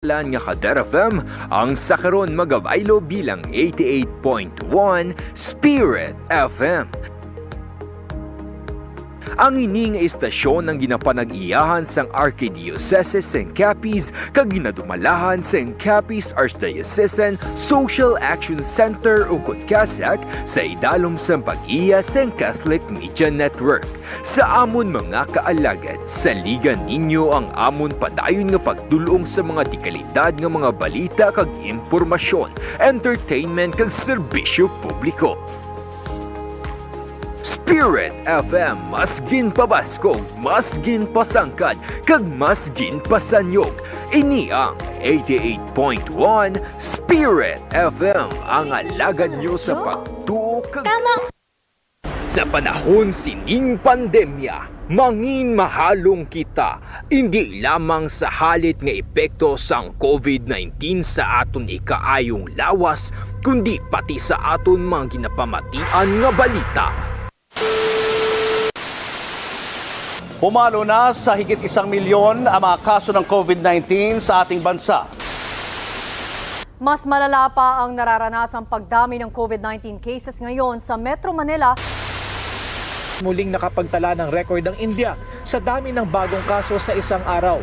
Lan nga Kader FM ang sakaron magabaylo bilang 88.1 Spirit FM. Ang ining istasyon ng ginapanag-iyahan sang Archdiocese St. Capiz kag ginadumalahan St. Capiz Archdiocesan Social Action Center ug Kasak sa idalom sang pag-iya St. Catholic Media Network. Sa amon mga kaalagad, saligan ninyo ang amon padayon nga pagdulong sa mga dekalidad nga mga balita kag impormasyon, entertainment kag serbisyo publiko. Spirit FM, mas ginpabaskog, mas ginpasangkad, kag mas ginpasanyog. Ini ang 88.1 Spirit FM, ang alagad nyo sa pagtuo kag... Sa panahon sining pandemya, mangin mahalong kita, hindi lamang sa halit nga epekto sang COVID-19 sa aton ikaayong lawas, kundi pati sa aton mga ginapamatian nga balita. Pumalo na sa higit 1 milyon ang mga kaso ng COVID-19 sa ating bansa. Mas malala pa ang nararanasang pagdami ng COVID-19 cases ngayon sa Metro Manila. Muling nakapagtala ng record ang India sa dami ng bagong kaso sa isang araw.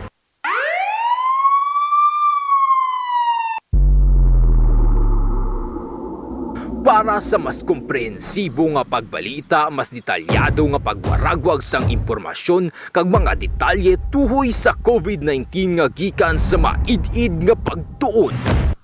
Para sa mas komprehensibo nga pagbalita, mas detalyado nga pagwaragwag sang impormasyon kag mga detalye tuhoy sa COVID-19 nga gikan sa maid-id nga pagtuon.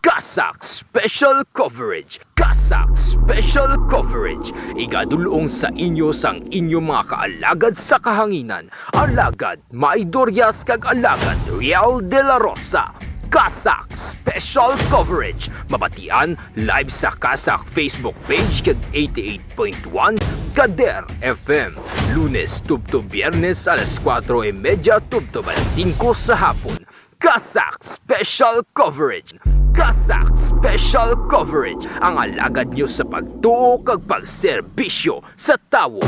Kasak Special Coverage! Kasak Special Coverage! Igadulong sa inyo sang inyong mga kaalagad sa kahanginan. Alagad Maidorias kag alagad Real de la Rosa. Kasak Special Coverage. Mabatian live sa Kasak Facebook page kag 88.1 Kader FM. Lunes tubto Biyernes alas 4:30 tubto alas 5 sa hapon. Kasak Special Coverage. Kasak Special Coverage. Ang alagad nyo sa pagtuo kag pagserbisyo sa tawo.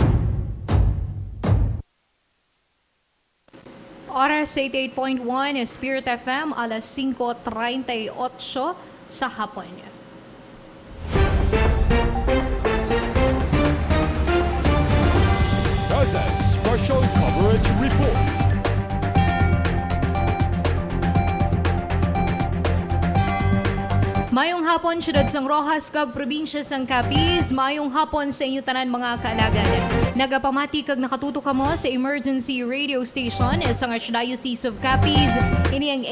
Oras 88.1 Spirit FM, alas 5:38 sa hapon. Kazakh Special Coverage Report. Mayong hapon, Siyudad sang Rojas, kag probinsya sang Capiz. Mayong hapon sa inyo tanan mga kaalagad. Nagapamati kag nakatuto kamo sa emergency radio station sang Archdiocese of Capiz. Ini ang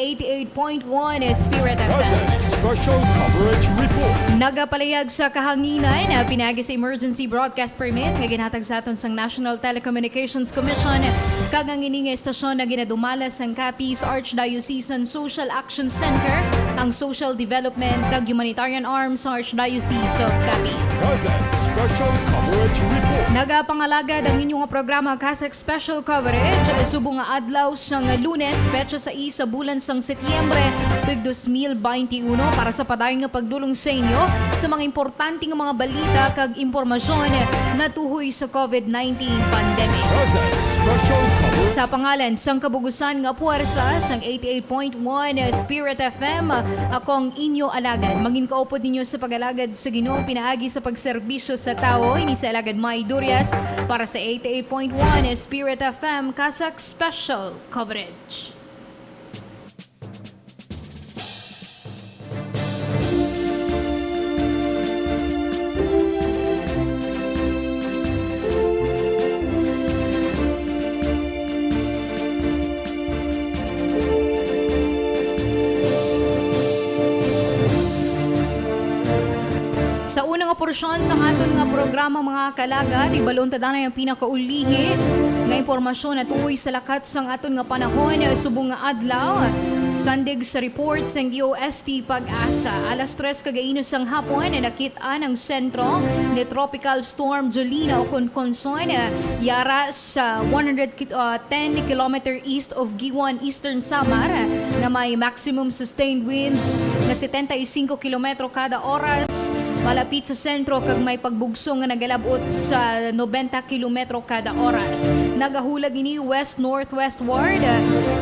88.1 Spirit FM. Kazakh Special Coverage Report. Nagapalayag sa kahanginan na pinagi sa emergency broadcast permit nga ginhatag sa aton sang National Telecommunications Commission kag ang ining estasyon na ginadumala sang Capiz Archdiocesan Social Action Center, ang social development kag humanitarian arm sa Archdiocese of Capiz. Kazakh Special Coverage Report. Nagapangalagad ang inyong programa Kazakh Special Coverage subong nga adlaw sang Lunes, petsa sa isa bulan sang Setyembre tuig 2021 para sa padayon nga pagdulong sa inyo sa mga importante nga mga balita kag impormasyon na tuhoy sa COVID-19 pandemic. Kazakh Special Coverage. Sa pangalan sang kabugusan nga puwersa sang 88.1 Spirit FM, akong inyo alagad. Maging kaupod ninyo sa pag-alagad sa Ginoo, pinaagi sa pagserbisyo sa tao. Ini sa alagad Maidorias para sa 88.1 Spirit FM Kazakh Special Coverage. Sa unang nga porsyon sa aton nga programa mga kalagad, ibalon ta na yung pinakaulihi nga impormasyon na tuhoy sa lakat sang aton nga panahon subong nga adlaw. Sandig sa report sang DOST Pag-asa. Alas 3 kagainos sang hapon nakita ang sentro ni Tropical Storm Jolina o Conconson yara sa 110 km east of Giwan, Eastern Samar nga may maximum sustained winds na 75 km kada oras. Malapit sa sentro kag may pagbugso nga nagalabot sa 90 km kada oras. Nagahulag ini west-northwestward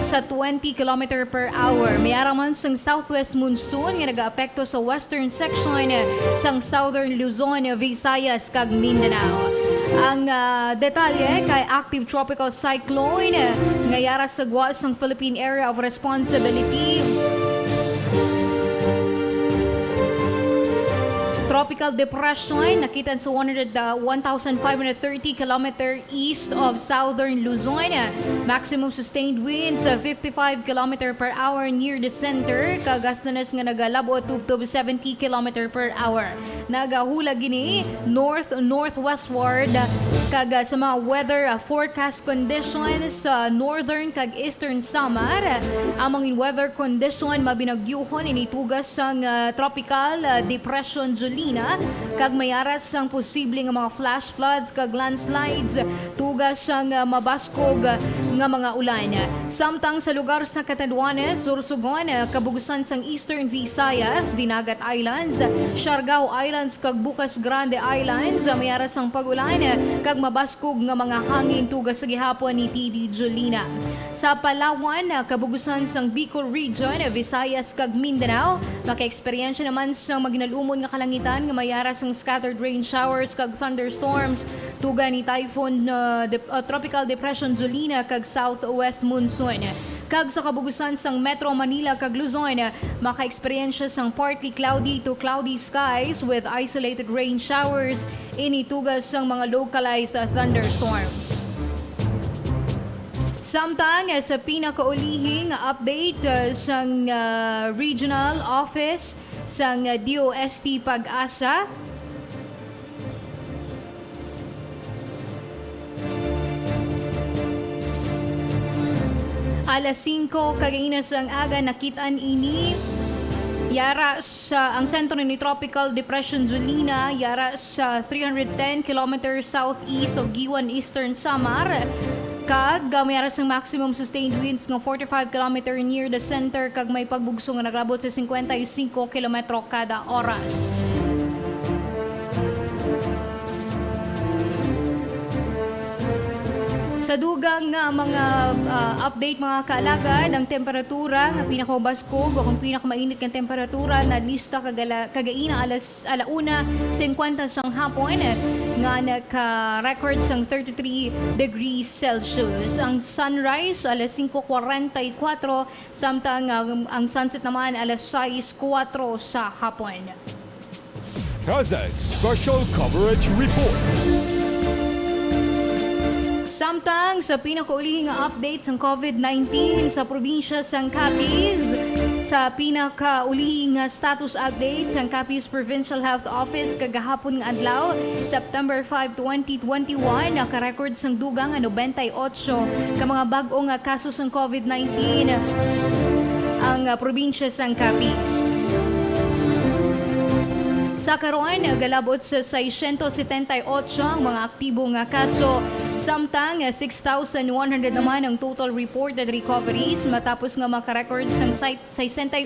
sa 20 km per hour. May araman sang southwest monsoon nga nag-aapekto sa western section sang southern Luzon, Visayas kag Mindanao. Ang detalye kay active tropical cyclone nga yara sa gwa sang Philippine Area of Responsibility. Tropical depression nakitan sa 1,530 km east of southern Luzon. Maximum sustained winds 55 km per hour near the center. Kagastanas nga nagalabot tubtob 70 km per hour. Nagahula gini north-northwestward kag sa mga weather forecast conditions sa northern kag eastern Samar. Among weather condition mabinagyuhon initugas sang tropical depression Julie kag mayaras sang posible nga mga flash floods kag landslides tugas sang mabaskog nga mga ulan. Samtang sa lugar sa Catanduanes, Sorsogon, kabugusan sang Eastern Visayas, Dinagat Islands, Siargao Islands kag Bukas Grande Islands, mayaras sang pagulan kag mabaskog nga mga hangin tugas sa gihapon ni TD Jolina. Sa Palawan, kabugusan sang Bicol Region, Visayas kag Mindanao, maka-eksperyensya naman sang maginalumon nga kalangitan nga mayaras ang scattered rain showers kag thunderstorms tuga ni typhoon tropical depression Jolina kag southwest monsoon. Kag sa kabugusan sang Metro Manila kag Luzon, maka-eksperyensya sang partly cloudy to cloudy skies with isolated rain showers initugas sang mga localized thunderstorms. Samtang sa pinakaulihing update sang regional office sang DOST Pag-asa, alas 5 kagainas ang aga nakitaan ini yara sa ang sentro ni Tropical Depression Jolina yara sa 310 km southeast of Giwan, Eastern Samar. Kag mayara sang maximum sustained winds ng 45 km near the center kag may pagbugso nga nagrabot sa 55 km kada oras. Sa dugang mga update mga kaalagad, ang temperatura nga pinakabaskog o kung pinakamainit ng temperatura na lista kagaina alauna 50 sang hapon nga naka-record sang 33 degrees Celsius. Ang sunrise alas 5:44 samtang ang sunset naman alas 6:04 sa hapon. Kazakh Special Coverage Report. Samtang sa pinakaulihing update ng COVID-19 sa probinsya sang Capiz, sa pinakaulihing status update ng Capiz Provincial Health Office kagahapon nga adlaw, September 5, 2021, naka-record sang dugang 98 ka mga bag-ong kaso ng COVID-19 ang probinsya sang Capiz. Sa karon, galabot sa 678 ang mga aktibong kaso, samtang 6,100 naman ang total reported recoveries matapos nga makarecord sang 61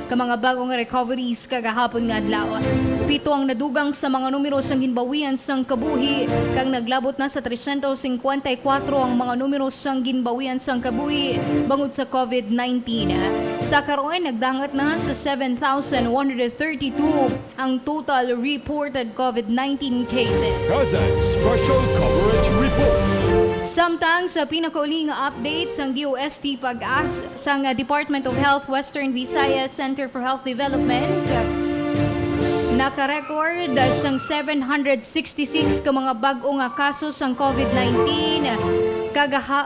ka mga bagong recoveries kagahapon nga adlaw. 7 ang nadugang sa mga numero sang ginbawian sang kabuhi kag naglabot na sa 354 ang mga numero sang ginbawian sang kabuhi bangod sa COVID-19. Sa karon, nagdangat na sa 7,132 ang total reported COVID-19 cases. Kazakh Special Coverage Report. Samtang sa pinakauling update sang DOST Pag-asa sang Department of Health Western Visayas Center for Health Development, naka-record sang 766 ka mga bag-ong kaso sang COVID-19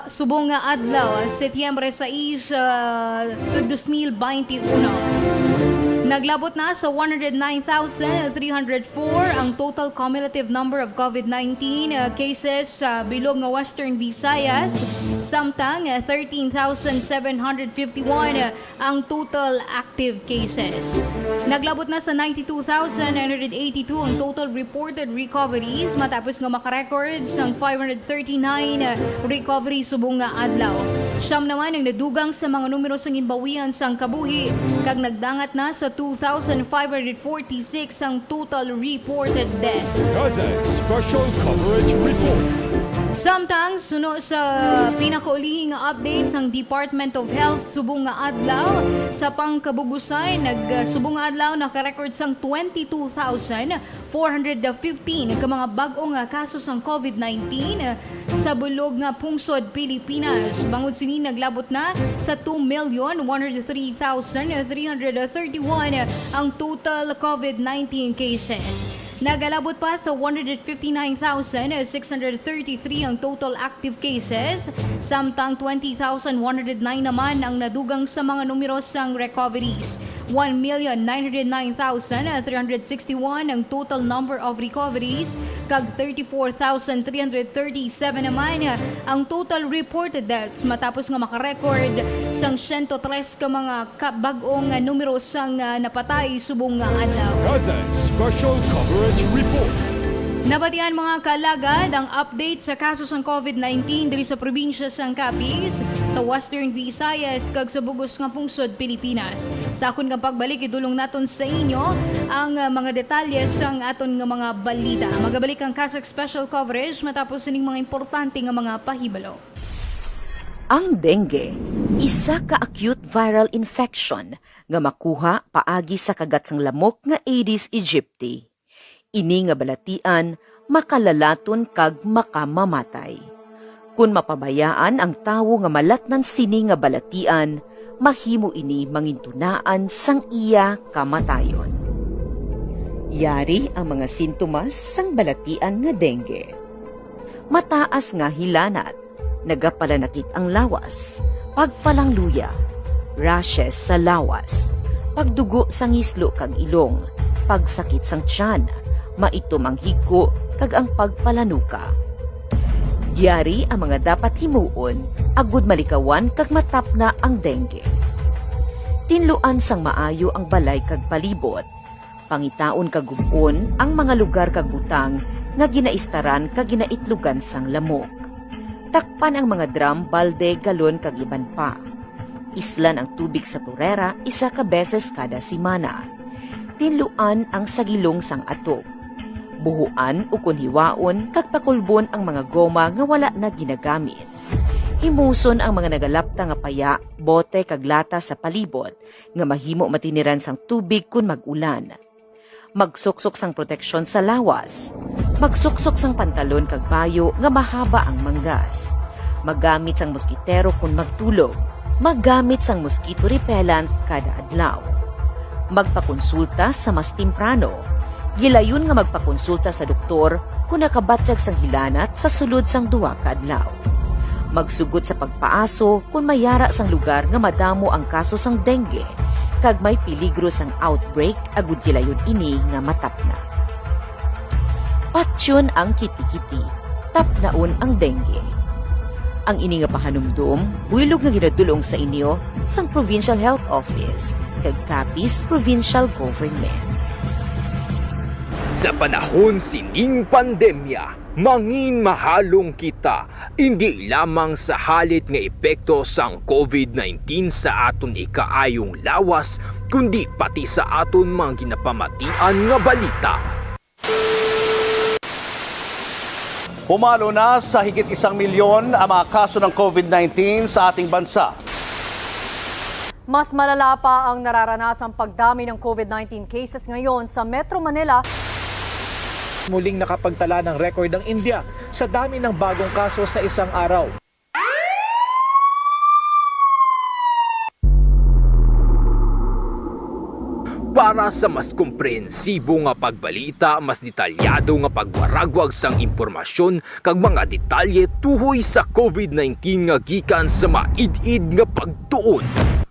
subong nga adlaw, Setyembre 6, 2021. Naglabot na sa 109,304 ang total cumulative number of COVID-19 cases sa bilog nga Western Visayas, samtang 13,751 ang total active cases. Naglabot na sa 92,982 ang total reported recoveries matapos nga makarecord sang 539 recoveries subong nga adlaw. Siyam naman ang nadugang sa mga numero sang ginbawian sang kabuhi kag nagdangat na sa 2,546 ang total reported deaths. Kazakh Special Coverage Report. Samtang suno sa pinakaulihing nga update sang Department of Health subong nga adlaw sa pangkabugusay nagsubong nga adlaw naka-record sang 22,415 ka mga bag-ong nga kaso sang COVID-19 sa bulog nga pungsod Pilipinas. Bangod sini naglabot na sa 2,103,331 ang total COVID-19 cases. Nagalabot pa sa 159,633 ang total active cases, samtang 20,109 naman ang nadugang sa mga numero sang recoveries. 1,909,361 ang total number of recoveries, kag 34,337 naman ang total reported deaths matapos nga makarecord sang 103 ka mga bag-ong numero sang napatay subong nga adlaw. Kazakh Special Coverage Report. Nabatian mga kalagad ang update sa kaso ng COVID-19 diri sa probinsya sang Capiz, sa Western Visayas kag sa bugos nga pungsod Pilipinas. Sa akon nga pagbalik idulong naton sa inyo ang mga detalye sang aton nga mga balita. Magabalik ang Kazakh Special Coverage matapos ining mga importante nga mga pahibalo. Ang dengue, isa ka acute viral infection nga makuha paagi sa kagat sang lamok nga Aedes aegypti. Ini nga balatian makalalaton kag makamamatay. Kung mapabayaan ang tawo nga malatnan sini nga balatian, mahimo ini mangintunaan sang iya kamatayon. Yari ang mga sintomas sang balatian nga dengue. Mataas nga hilanat, nagapalanakit ang lawas, pagpalangluya, rashes sa lawas, pagdugo sang islo kag ilong, pagsakit sang tiyan, maitom ang higko kag ang pagpalanuka. Yari ang mga dapat himuon agud malikawan kag matapna ang dengue. Tinluan sang maayo ang balay kag palibot. Pangitaon kag gubon ang mga lugar kag butang nga ginaistaran kag ginaitlugan sang lamok. Takpan ang mga drum, balde, galon kag iban pa. Islan ang tubig sa turera isa ka beses kada simana. Tinluan ang sagilong sang atok. Buhuan o kunhiwaon kag pakulbon ang mga goma nga wala na ginagamit. Himuson ang mga nagalapta nga paya, bote kag lata sa palibot nga mahimo matiniran sang tubig kun mag-ulan. Magsuksok sang proteksyon sa lawas. Magsuksok sang pantalon kag bayo nga mahaba ang manggas. Magamit sang moskitero kun magtulog. Maggamit sang mosquito repellent kada adlaw. Magpakonsulta sa mas temprano. Gilayon nga magpakonsulta sa doktor kung nakabatyag sang hilanat sa sulod sang duwa ka adlaw. Magsugod sa pagpaaso kung mayara sang lugar nga madamo ang kaso sang dengue kag may peligro sang outbreak agud gilayon ini nga matapna. Patyon ang kiti-kiti, tapnaon ang dengue. Ang ini nga pahanumdum, buylog nga ginadulong sa inyo sang Provincial Health Office kag Capiz Provincial Government. Sa panahon sining pandemya, mangin mahalong kita, hindi lamang sa halit nga epekto sang COVID-19 sa aton ikaayong lawas, kundi pati sa aton mga ginapamatian nga balita. Pumalo na sa higit 1 milyon ang mga kaso ng COVID-19 sa ating bansa. Mas malala pa ang nararanasang pagdami ng COVID-19 cases ngayon sa Metro Manila. Muling nakapagtala ng record ang India sa dami ng bagong kaso sa isang araw. Para sa mas komprehensibo nga pagbalita, mas detalyado nga pagwaragwag sang impormasyon kag mga detalye tuhoy sa COVID-19 nga gikan sa maid-id nga pagtuon.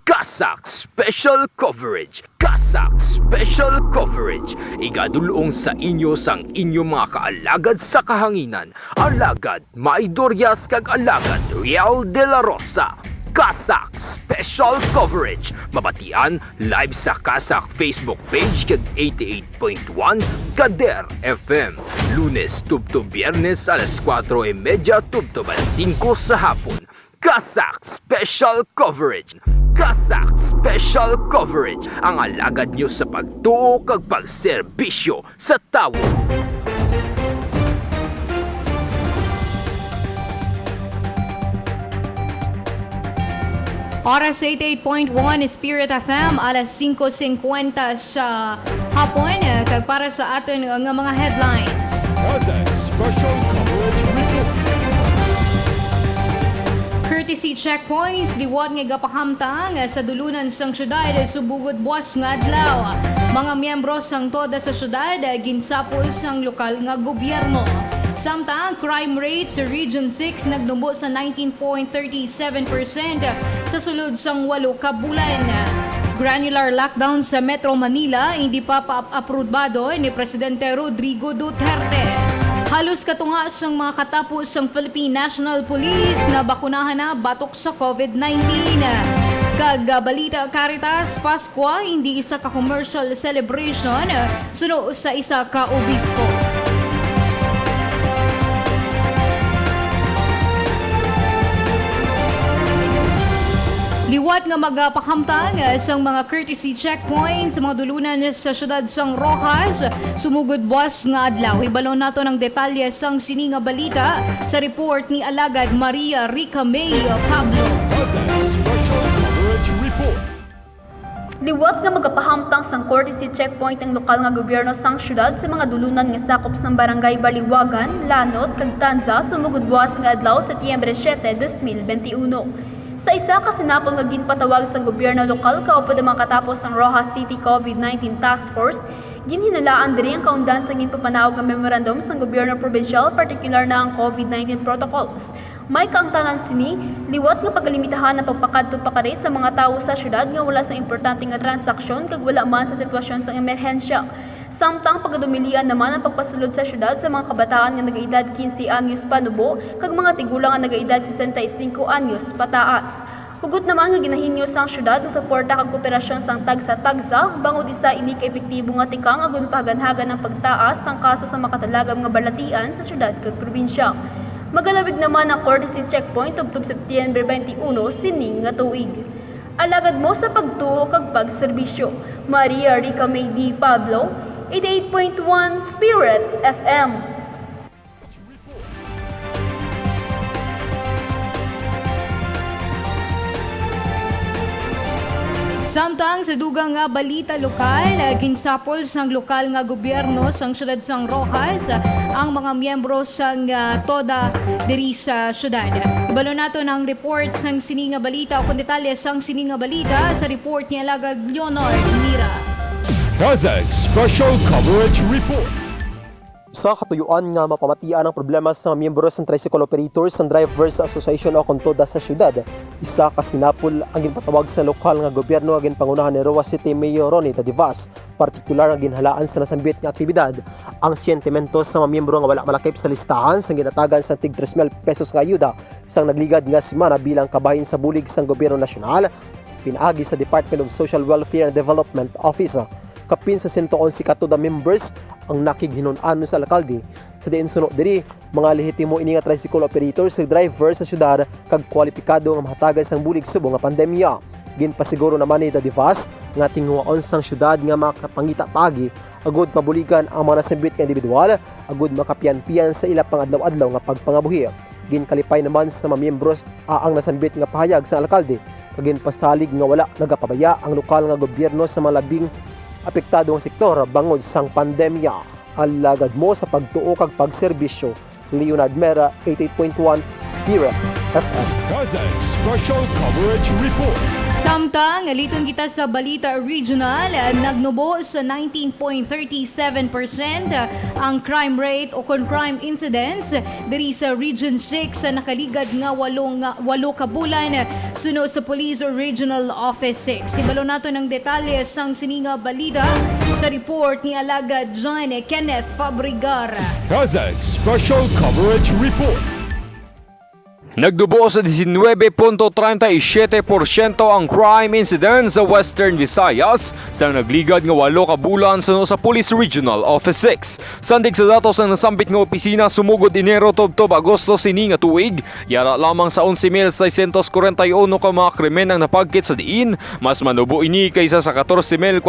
Kazakh Special Coverage. Kazakh Special Coverage. Igadulong sa inyo sang inyong mga kaalagad sa kahanginan. Alagad Maidorias kag alagad Real de la Rosa. Kazakh Special Coverage. Mabatian live sa Kazakh Facebook page kag 88.1 Kader FM. Lunes tubto Biyernes alas 4:30 tubto 5 sa hapon. Kazakh Special Coverage. Kazakh Special Coverage. Ang alagad nyo sa pagtuo kag pagserbisyo sa tawo. Oras 88.1 Spirit FM, alas 5:50 sa hapon. Kag para sa aton nga mga headlines. Kazakh Special Coverage Report. Courtesy checkpoints, liwat nga gapahamtang sa dulunan sang syudad subugod buwas nga adlaw. Mga miyembro sang toda sa syudad ginsapol sang lokal nga gobyerno. Samtang crime rate sa Region 6 nagdumbo sa 19.37% sa sulod sang 8 ka bulan. Granular lockdown sa Metro Manila hindi pa aprobado ni Presidente Rodrigo Duterte. Halos katunga sang mga katapos sang Philippine National Police na bakunahan na batok sa COVID-19. Kagabalita Caritas Pasko, hindi isa ka commercial celebration, suno sa isa ka obispo. Liwat nga magapakamtang sa mga courtesy checkpoints sa mga dulunan sa syudad sang Rojas, sumugod buwas nga adlaw. Ibalon nato ng detalye sang sininga balita sa report ni Alagad Maria Rica May Pablo. Kazakh Special Coverage Report. Liwat nga magapahamtang sang courtesy checkpoint ang lokal nga gobyerno sang syudad sa mga dulunan nga sakop sang barangay Baliwagan, Lanot, kag Tanza sumugod buwas nga adlaw sa Setyembre 7, 2021. Sa isa ka sinapol nga ginpatawag sa gobyerno lokal kaupod ang mga katapos ang Rojas City COVID-19 Task Force, ginhinalaan diri ang kaundan sa ginpapanawag nga memorandum sa gobyerno provincial, partikular na ang COVID-19 protocols. May kaangtanan sini, liwat nga pagalimitahan ang pagpakadto pa kare sa mga tawo sa syudad nga wala sa importante nga transaksyon kag wala man sa sitwasyon sa emerhensya. Samtang pagdumilian naman ang pagpasulod sa syudad sa mga kabataan nga nagaedad 15 anyos panubo kag mga tigulang nga nagaedad 65 anyos pataas. Hugot naman nga ginahinyo sang syudad nga suporta kag kooperasyon sang tagsa-tagsa bangod isa ini ka epektibo nga tikang agon paganhagan ng pagtaas sang kaso sa makatalagam nga balatian sa syudad kag probinsya. Magalawig naman ang courtesy checkpoint tubtob Setyembre 21 sining nga tuig. Alagad mo sa pagtuo kag pagserbisyo. Maria Rica May D. Pablo, 88.1 Spirit FM. Samtang sa dugang nga balita lokal, ginsapol sang lokal nga gobyerno sang syudad sang Rojas ang mga miyembro sang toda diri sa syudad. Ibalo nato ng report sang sininga balita o kung detalye sang sininga balita sa report ni Alagad Leonard Mira. Kazakh Special Coverage Report. Sa katuyuan nga mapamatian ang problema sa miyembro ng Tricycle Operators and Drivers Association o kontoda sa syudad, isa ka sinapol ang ginpatawag sa lokal nga gobyerno agin pangunahan ni Rojas City Mayor Ronnie Tadivas, partikular nga ginhalaan sa nasambit nga aktibidad ang sentimento sa mga miyembro nga wala malakip sa listahan sang ginatagan sa tig 3,000 pesos nga ayuda sang nagligad nga semana bilang kabahin sa bulig sang gobyerno nasyonal, pinaagi sa Department of Social Welfare and Development Office. Kapin sa 111 katuda members ang nakighinon-ano sa alkalde. Sa diin suno diri, mga lehitimo ini nga tricycle operators ug driver sa syudad kag kwalipikado nga mahatagan sang bulig subong nga pandemya. Ginpasiguro naman ni Tadivas nga tinghuaon sang syudad nga makapangita pagi agud mabuligan ang mga nasambit nga individual agud makapian-pian sa ila pang adlaw-adlaw nga pagpangabuhi. Ginkalipay naman sa mga miyembros ang nasambit nga pahayag sa alkalde kag ginpasalig nga wala nagapabaya ang lokal nga gobyerno sa mga labing apektado ang sektor bangod sang pandemya. Alagad mo sa pagtuo kag pagserbisyo. Leonard Mera, 88.1 Spirit FM. Kazakh Special Coverage Report. Samtang aliton kita sa balita regional, nagnubo sa 19.37% ang crime rate o crime incidents diri sa Region 6 nakaligad nga 8 ka bulan suno sa Police Regional Office 6. Ibalo nato ng detalye sang sininga balita sa report ni Alagad John Kenneth Fabrigar. Kazakh Special Coverage Report. Nagdubo sa 19.37% ang crime incidents sa Western Visayas sa nagligad nga 8 ka bulan sa Police Regional Office 6. Sandig sa datos ng nasambit nga opisina sumugod Enero tubtob Agosto sini nga tuig, yara lamang sa 11,641 ka mga krimen ang napagkit sa diin, mas manubo ini kaysa sa 14,438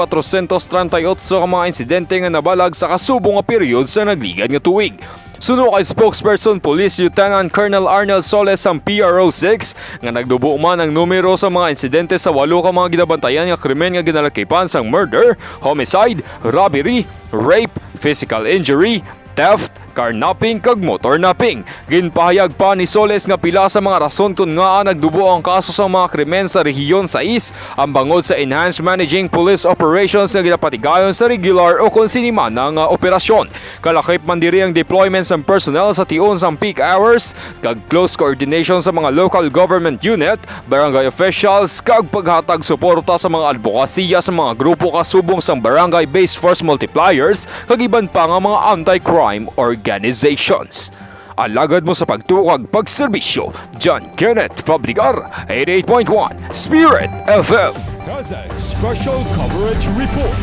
ka mga insidente nga nabalag sa kasubong nga period sa nagligad nga tuig. Suno kay spokesperson Police Lieutenant Colonel Arnel Soles ang PRO6 nga nagdubo man ang numero sa mga insidente sa 8 ka mga ginabantayan nga krimen nga ginalakipan sang murder, homicide, robbery, rape, physical injury, theft, carnapping kag motor napping. Ginpahayag pa ni Soles nga pila sa mga rason kung nga nagdubo ang kaso sa mga krimen sa rehiyon 6 ang bangod sa Enhanced Managing Police Operations nga ginapatigayon sa regular o kung sinimana nga operasyon. Kalakip man diri ang deployments ng personnel sa tion sang peak hours kag close coordination sa mga local government unit, barangay officials kag paghatag suporta sa mga advokasya sa mga grupo kasubong sang barangay-based force multipliers kag iban pa nga mga anti-crime organizations. Alagad mo sa pagtukag pagserbisyo, John Kenneth Fabricar, 88.1 Spirit FM. Kazakh Special Coverage Report.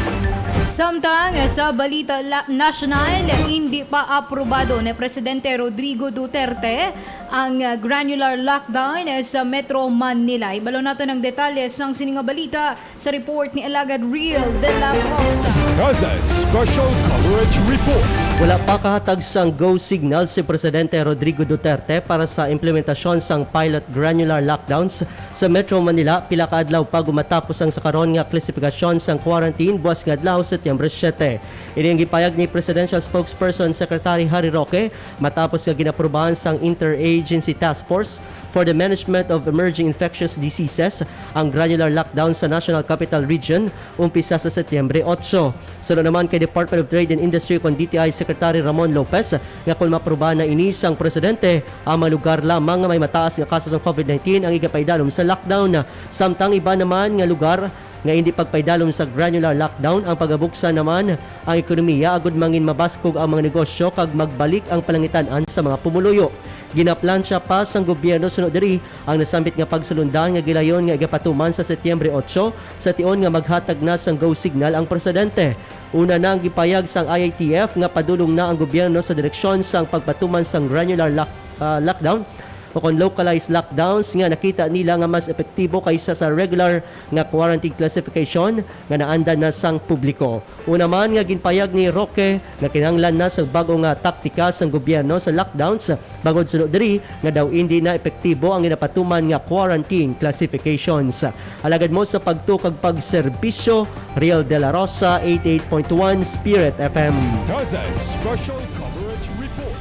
Samtang sa balita national, hindi pa aprobado ni Presidente Rodrigo Duterte ang granular lockdown sa Metro Manila. Ibalo nato ng detalye sang sininga balita sa report ni Alagad Real de la Rosa. Kazakh Special Coverage Report. Wala pa kahatag sang go signal si Presidente Rodrigo Duterte para sa implementasyon sang pilot granular lockdowns sa Metro Manila pila ka adlaw pa gumatapos ang sakaron nga klasifikasyon sang quarantine buwas nga adlaw Setyembre 7. Ini ang gipayag ni Presidential Spokesperson Secretary Harry Roque matapos nga ginaprubahan sang Interagency Task Force for the Management of Emerging Infectious Diseases ang granular lockdown sa National Capital Region umpisa sa Setyembre 8. Sunod naman kay Department of Trade and Industry kon DTI Secretary Ramon Lopez nga kung maprubahan na ini sang presidente ang mga lugar lamang nga may mataas nga kaso ng COVID-19 ang igapaydalom sa lockdown. Samtang iba naman nga lugar nga hindi pagpaydalom sa granular lockdown ang pagabuksan naman ang ekonomiya agud mangin mabaskog ang mga negosyo kag magbalik ang palangitan-an sa mga pumuluyo. Ginaplansya pa sang gobyerno sunod diri ang nasambit nga pagsulundan nga gilayon nga igapatuman sa Setyembre 8 sa tion nga maghatag na sang go signal ang presidente. Una na ang gipayag sang IATF nga padulong na ang gobyerno sa direksyon sang pagpatuman sang granular lockdown o kung localized lockdowns nga nakita nila nga mas epektibo kaysa sa regular nga quarantine classification nga naandan na sang publiko. Una man nga ginpayag ni Roque nga kinahanglan na sa bago nga taktika sang gobyerno sa lockdowns bangod sunod diri nga daw hindi na epektibo ang ginapatuman nga quarantine classifications. Alagad mo sa pagtukag pagserbisyo, Real de la Rosa, 88.1 Spirit FM. Kazakh Special Coverage Report.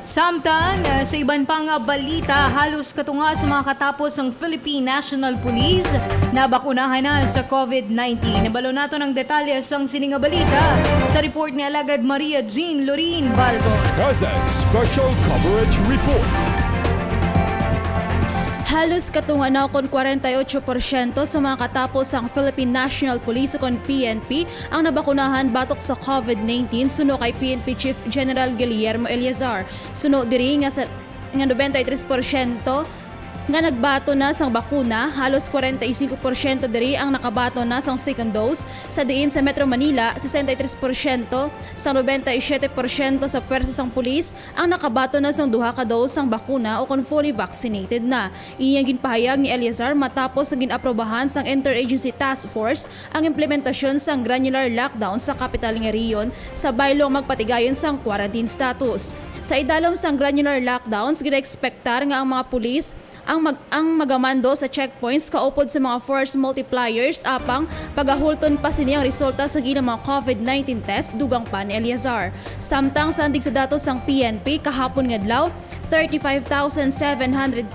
Samtang sa iban pang balita, halos katunga sa mga katapos ng Philippine National Police na bakunahan na sa COVID-19. Nabalo nato ng detalye sa sininga balita sa report ni Alagad Maria Jean Lorin Balgos. Kazakh Special Coverage Report. Halos katunga na kon 48% sa mga katapos ang Philippine National Police o kon PNP ang nabakunahan batok sa COVID-19 suno kay PNP Chief General Guillermo Eleazar. Suno diri nga 93% nga nagbato na sang bakuna, halos 45% diri ang nakabato na sang second dose. Sa diin sa Metro Manila, 63% sa 97% sa pwersa sang pulis ang nakabato na sang duha ka dose sang bakuna o kon fully vaccinated na. Iyang ginpahayag ni Eleazar matapos ang ginaprobahan sang Interagency Task Force ang implementasyon sang granular lockdown sa kapital nga riyon sa baylong magpatigayon sang quarantine status. Sa idalom sang granular lockdowns, gina-expectar nga ang mga pulis ang magamando sa checkpoints kaupod sa mga force multipliers apang pagahulton pa sini ang resulta sa ginang mga COVID-19 test dugang pa ni Eleazar. Samtang sandig sa datos sang PNP kahapon nga adlaw, 35,703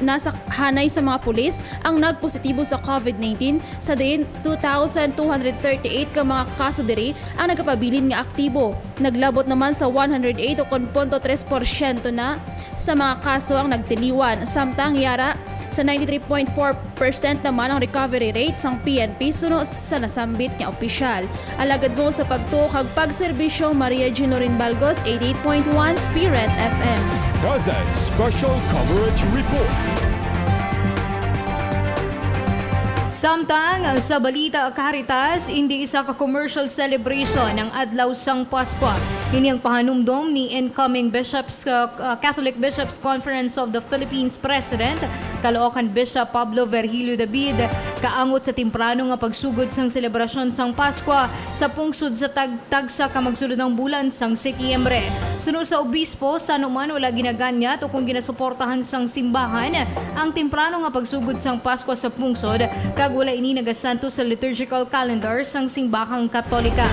nasa hanay sa mga pulis ang nagpositibo sa COVID-19 sa diin 2,238 ka mga kaso diri ang nagapabilin nga aktibo. Naglabot naman sa 108 o 0.3% na sa mga kaso ang nagtiliwan. Samtang yara sa 93.4% naman ang recovery rate sang PNP suno sa nasambit nga opisyal. Alagad mo sa pagtukag pagserbisyo Maria Ginorin Balgos, 88.1 Spirit FM. Kazakh Special Coverage Report. Samtang sa balita Caritas, hindi isa ka commercial celebration ng adlaw sang Pasko. Ini ang pahanumdom ni incoming Catholic Bishops Conference of the Philippines President, Caloocan Bishop Pablo Virgilio David, kaangot sa temprano nga pagsugod sang selebrasyon sang Pasko sa pungsod sa tagsa ka magsulod ng bulan sang Setyembre. Sunod sa obispo, sa anuman wala ginaganyat o kung ginasuportahan sang simbahan ang temprano nga pagsugod sang Pasko sa pungsod, kag wala ini nagasanto sa liturgical calendar sang simbahang Katolika.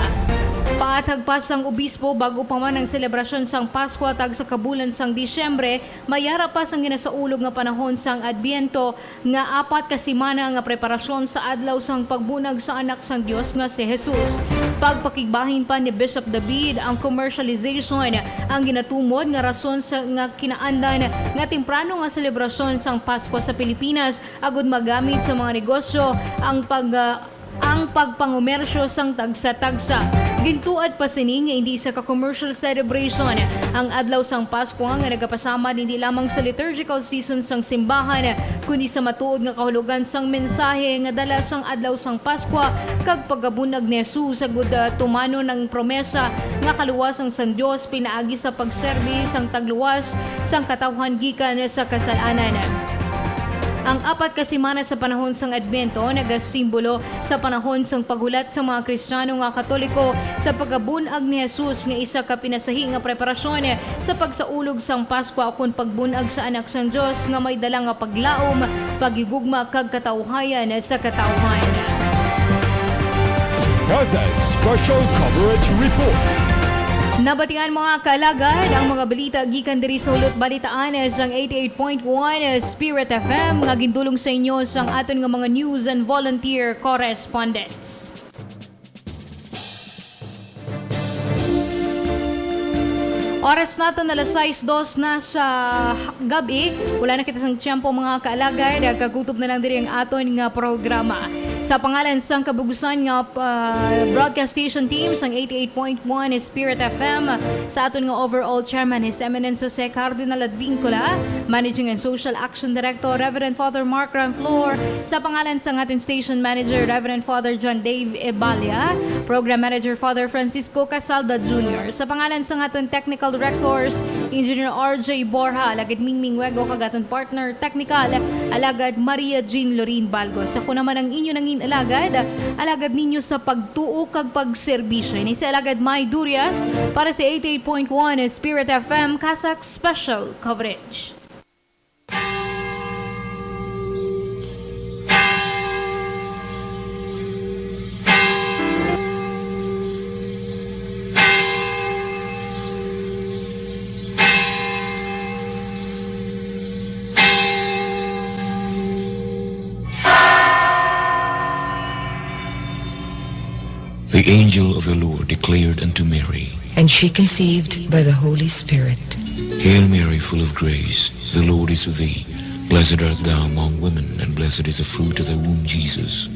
Paatag pa sang obispo bago pa man ang selebrasyon sang Pasko tag sa kabulan sang Disyembre, mayara pa sang ginasaulog nga panahon sang Adbiento nga 4 ka semana nga preparasyon sa adlaw sang pagbunag sa anak sang Dios nga si Jesus. Pagpakigbahin pa ni Bishop David ang commercialization ang ginatumod nga rason sa nga kinaandan nga temprano nga selebrasyon sang Pasko sa Pilipinas agud magamit sa mga negosyo ang pagpangumersyo sang tagsa-tagsa. Gintuad pa sini nga hindi isa ka commercial celebration ang adlaw sang Pasko nga nagapasama hindi lamang sa liturgical season sang simbahan kundi sa matuod nga kahulugan sang mensahe nga dala sang adlaw sang Pasko kag pagabunag ni Jesus sagud tumano ng promesa nga kaluwas ang San Dios pinaagi sa pagserbi sang tagluwas sang katawhan gikan sa kasalanan. Ang 4 ka semana sa panahon sang Adbento nagasimbolo sa panahon sang pagulat sa mga Kristiyano nga Katoliko sa pagabunag ni Jesus nga isa ka pinasahi nga preparasyon sa pagsaulog sang Pasko akon pagbunag sa anak sang Dios nga may dala nga paglaom, pagigugma kag katawhayan sa katawhan. Present Special Coverage Report. Nabatian mga kalagad ang mga balita gikan diri sa Hulot Balitaan sang 88.1 Spirit FM nga gindulong sa inyo sang aton nga mga news and volunteer correspondents. Oras nato na 6:02 na sa gabi. Wala na kita sang tiyempo mga kaalagad. Kagutob na lang diri ang aton nga programa. Sa pangalan sang kabugusan nga broadcast station team sang 88.1 Spirit FM, sa aton nga overall chairman is Eminence Jose Cardinal Advincula, Managing and Social Action Director Reverend Father Mark Ranflor, sa pangalan sang aton station manager Reverend Father John Dave Ebalia, Program Manager Father Francisco Casalda Jr., sa pangalan sang aton technical directors Engineer RJ Borja, alagad Mingming Wego kag aton partner technical alagad Maria Jean Lorin Balgos. Ako naman ang inyo nangin alagad ninyo sa pagtuo kag pagserbisyo. Ini si alagad May Durias para sa 88.1 Spirit FM Kasak Special Coverage. The angel of the Lord declared unto Mary, and she conceived by the Holy Spirit. Hail Mary, full of grace, the Lord is with thee. Blessed art thou among women, and blessed is the fruit of thy womb, Jesus.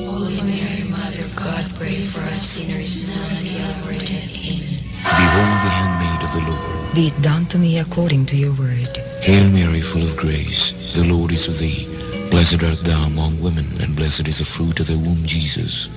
Holy Mary, Mother of God, pray for us sinners now and at the hour of death. Amen. Behold the handmaid of the Lord. Be it done to me according to your word. Hail Mary, full of grace, the Lord is with thee. Blessed art thou among women, and blessed is the fruit of thy womb, Jesus.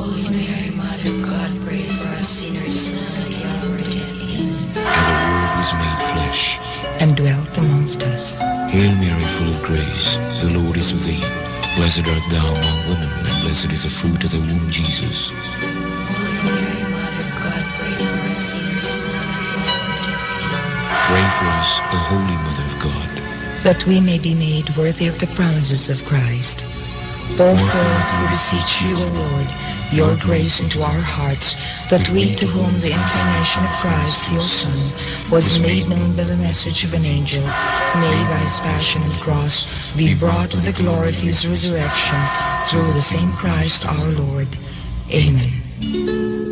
Holy Mary, Mother of God, pray for us sinners now and at the hour of death. Amen. And the Word was made flesh, and dwelt amongst us. Hail Mary, full of grace, the Lord is with thee. Blessed art thou among women, and blessed is the fruit of thy womb, Jesus. Holy Mary, Mother of God, pray for us sinners now and at the hour of death. Amen. Pray for us, O Holy Mother of God, that we may be made worthy of the promises of Christ. Pour forth, we beseech you, O Lord, your grace into our hearts, that we, to whom the incarnation of Christ, your Son, was made known by the message of an angel, may by his passion and cross be brought to the glory of his resurrection, through the same Christ our Lord. Amen.